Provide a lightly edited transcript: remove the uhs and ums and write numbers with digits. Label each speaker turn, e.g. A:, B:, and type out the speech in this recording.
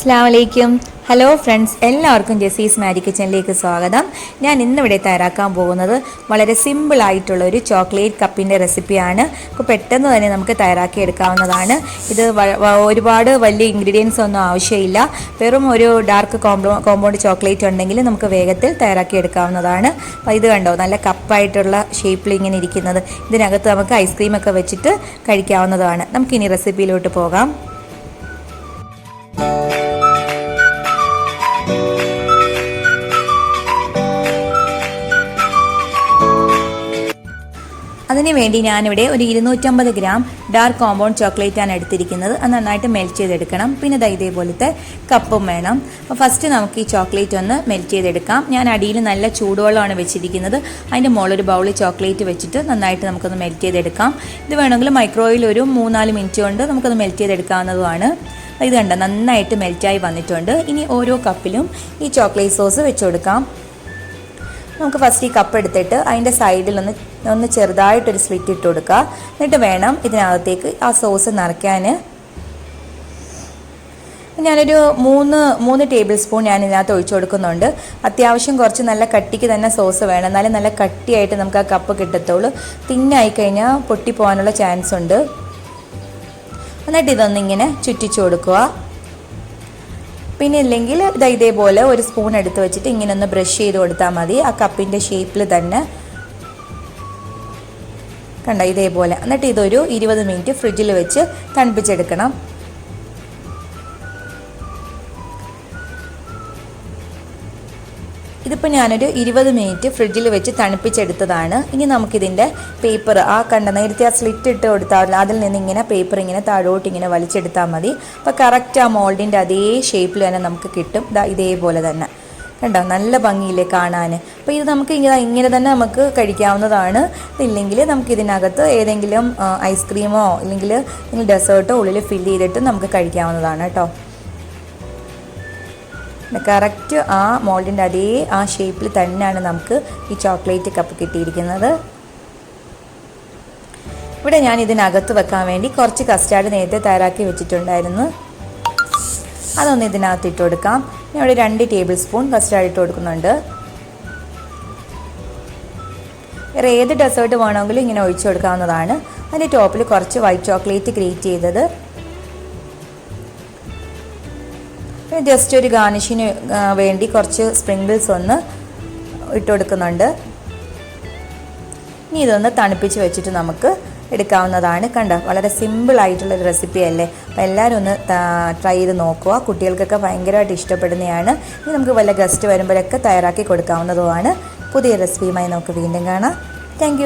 A: അസ്സലാമലൈക്കും. Hello friends, എല്ലാവർക്കും ജസീസ് magic കിച്ചണിലേക്ക് സ്വാഗതം. ഞാൻ ഇന്നിവിടെ തയ്യാറാക്കാൻ പോകുന്നത് വളരെ സിമ്പിളായിട്ടുള്ള ഒരു ചോക്ലേറ്റ് കപ്പിൻ്റെ റെസിപ്പിയാണ്. അപ്പോൾ പെട്ടെന്ന് തന്നെ നമുക്ക് തയ്യാറാക്കി എടുക്കാവുന്നതാണ്. ഇത് ഒരുപാട് വലിയ ഇൻഗ്രീഡിയൻസ് ഒന്നും ആവശ്യമില്ല. വെറും ഒരു ഡാർക്ക് കോമ്പൗണ്ട് ചോക്ലേറ്റ് ഉണ്ടെങ്കിൽ നമുക്ക് വേഗത്തിൽ തയ്യാറാക്കി എടുക്കാവുന്നതാണ്. അപ്പോൾ ഇത് കണ്ടോ, നല്ല കപ്പായിട്ടുള്ള ഷേപ്പിൽ ഇങ്ങനെ ഇരിക്കുന്നത്. ഇതിനകത്ത് നമുക്ക് ഐസ്ക്രീമൊക്കെ വെച്ചിട്ട് കഴിക്കാവുന്നതാണ്. നമുക്കിനി റെസിപ്പിയിലോട്ട് പോകാം. അതിനുവേണ്ടി ഞാനിവിടെ ഒരു 250 ഗ്രാം ഡാർക്ക് കോമ്പൗണ്ട് ചോക്ലേറ്റാണ് എടുത്തിരിക്കുന്നത്. അത് നന്നായിട്ട് മെൽറ്റ് ചെയ്തെടുക്കണം. പിന്നെ ഇതേപോലത്തെ കപ്പും വേണം. അപ്പോൾ ഫസ്റ്റ് നമുക്ക് ഈ ചോക്ലേറ്റ് ഒന്ന് മെൽറ്റ് ചെയ്തെടുക്കാം. ഞാൻ അടിയിൽ നല്ല ചൂടുവെള്ളമാണ് വെച്ചിരിക്കുന്നത്. അതിൻ്റെ മുകളിൽ ഒരു ബൗളിൽ ചോക്ലേറ്റ് വെച്ചിട്ട് നന്നായിട്ട് നമുക്കൊന്ന് മെൽറ്റ് ചെയ്തെടുക്കാം. ഇത് വേണമെങ്കിൽ മൈക്രോവേവിൽ ഒരു 3-4 മിനിറ്റ് കൊണ്ട് നമുക്കൊന്ന് മെൽറ്റ് ചെയ്തെടുക്കാവുന്നതുമാണ്. ഇത് കണ്ടോ, നന്നായിട്ട് മെൽറ്റായി വന്നിട്ടുണ്ട്. ഇനി ഓരോ കപ്പിലും ഈ ചോക്ലേറ്റ് സോസ് വെച്ച് കൊടുക്കാം. നമുക്ക് ഫസ്റ്റ് ഈ കപ്പ് എടുത്തിട്ട് അതിൻ്റെ സൈഡിൽ ഒന്ന് ചെറുതായിട്ടൊരു സ്ലിറ്റ് ഇട്ട് കൊടുക്കുക. എന്നിട്ട് വേണം ഇതിനകത്തേക്ക് ആ സോസ് നിറയ്ക്കാൻ. ഞാനൊരു 3 ടേബിൾ സ്പൂൺ ഞാൻ ഇതിനകത്ത് ഒഴിച്ചു കൊടുക്കുന്നുണ്ട്. അത്യാവശ്യം കുറച്ച് നല്ല കട്ടിക്ക് തന്നെ സോസ് വേണം, എന്നാലും നല്ല കട്ടിയായിട്ട് നമുക്ക് ആ കപ്പ് കിട്ടത്തുള്ളൂ. തിന്നായി കഴിഞ്ഞാൽ പൊട്ടിപ്പോകാനുള്ള ചാൻസ് ഉണ്ട്. എന്നിട്ട് ഇതൊന്നിങ്ങനെ ചുറ്റിച്ചു കൊടുക്കുക. പിന്നെ ഇല്ലെങ്കിൽ ഇതേപോലെ ഒരു സ്പൂൺ എടുത്ത് വെച്ചിട്ട് ഇങ്ങനെ ഒന്ന് ബ്രഷ് ചെയ്ത് കൊടുത്താൽ മതി, ആ കപ്പിൻ്റെ ഷേപ്പിൽ തന്നെ. കണ്ടോ, ഇതേപോലെ. എന്നിട്ട് ഇതൊരു 20 മിനിറ്റ് ഫ്രിഡ്ജിൽ വെച്ച് തണുപ്പിച്ചെടുക്കണം. ഇതിപ്പോൾ ഞാനൊരു 20 മിനിറ്റ് ഫ്രിഡ്ജിൽ വെച്ച് തണുപ്പിച്ചെടുത്തതാണ്. ഇനി നമുക്കിതിൻ്റെ പേപ്പർ, നേരത്തെ ആ സ്ലിറ്റ് ഇട്ട് കൊടുത്താൽ അതിൽ നിന്ന് ഇങ്ങനെ പേപ്പർ ഇങ്ങനെ താഴോട്ട് ഇങ്ങനെ വലിച്ചെടുത്താൽ മതി. അപ്പോൾ കറക്റ്റ് ആ മോൾഡിൻ്റെ അതേ ഷേപ്പിൽ തന്നെ നമുക്ക് കിട്ടും. ഇതേപോലെ തന്നെ കണ്ടോ, നല്ല ഭംഗിയില്ലേ കാണാൻ. അപ്പോൾ ഇത് നമുക്ക് ഇങ്ങനെ തന്നെ നമുക്ക് കഴിക്കാവുന്നതാണ്. ഇല്ലെങ്കിൽ നമുക്ക് ഇതിനകത്ത് ഏതെങ്കിലും ഐസ്ക്രീമോ ഇല്ലെങ്കിൽ ഡെസേർട്ടോ ഉള്ളിൽ ഫില്ല് ചെയ്തിട്ട് നമുക്ക് കഴിക്കാവുന്നതാണ് കേട്ടോ. കറക്റ്റ് ആ മോൾഡിൻ്റെ അതേ ആ ഷേപ്പിൽ തന്നെയാണ് നമുക്ക് ഈ ചോക്ലേറ്റ് കപ്പ് കിട്ടിയിരിക്കുന്നത്. ഇവിടെ ഞാൻ ഇതിനകത്ത് വെക്കാൻ വേണ്ടി കുറച്ച് കസ്റ്റാർഡ് നേരത്തെ തയ്യാറാക്കി വെച്ചിട്ടുണ്ടായിരുന്നു. അതൊന്ന് ഇതിനകത്ത് ഇട്ട് കൊടുക്കാം. ഞാൻ ഇവിടെ 2 ടേബിൾ സ്പൂൺ കസ്റ്റാർഡ് ഇട്ട് കൊടുക്കുന്നുണ്ട്. വേറെ ഏത് ഡെസേർട്ട് വേണമെങ്കിലും ഇങ്ങനെ ഒഴിച്ചു കൊടുക്കാവുന്നതാണ്. അതിൻ്റെ ടോപ്പിൽ കുറച്ച് വൈറ്റ് ചോക്ലേറ്റ് ഗ്രേറ്റ് ചെയ്തത്, ജസ്റ്റ് ഒരു ഗാർണിഷിന് വേണ്ടി കുറച്ച് സ്പ്രിങ്കിൾസ് ഒന്ന് ഇട്ട് കൊടുക്കുന്നുണ്ട്. ഇനി ഇതൊന്ന് തണുപ്പിച്ച് വെച്ചിട്ട് നമുക്ക് എടുക്കാവുന്നതാണ്. കണ്ടോ, വളരെ സിമ്പിളായിട്ടുള്ളൊരു റെസിപ്പി അല്ലേ. അപ്പോൾ എല്ലാവരും ഒന്ന് ട്രൈ ചെയ്ത് നോക്കുക. കുട്ടികൾക്കൊക്കെ ഭയങ്കരമായിട്ട് ഇഷ്ടപ്പെടുന്നതാണ്. ഇനി നമുക്ക് വല്ല ഗസ്റ്റ് വരുമ്പോഴൊക്കെ തയ്യാറാക്കി കൊടുക്കാവുന്നതുമാണ്. പുതിയ റെസിപ്പിയുമായി നമുക്ക് വീണ്ടും കാണാം. താങ്ക്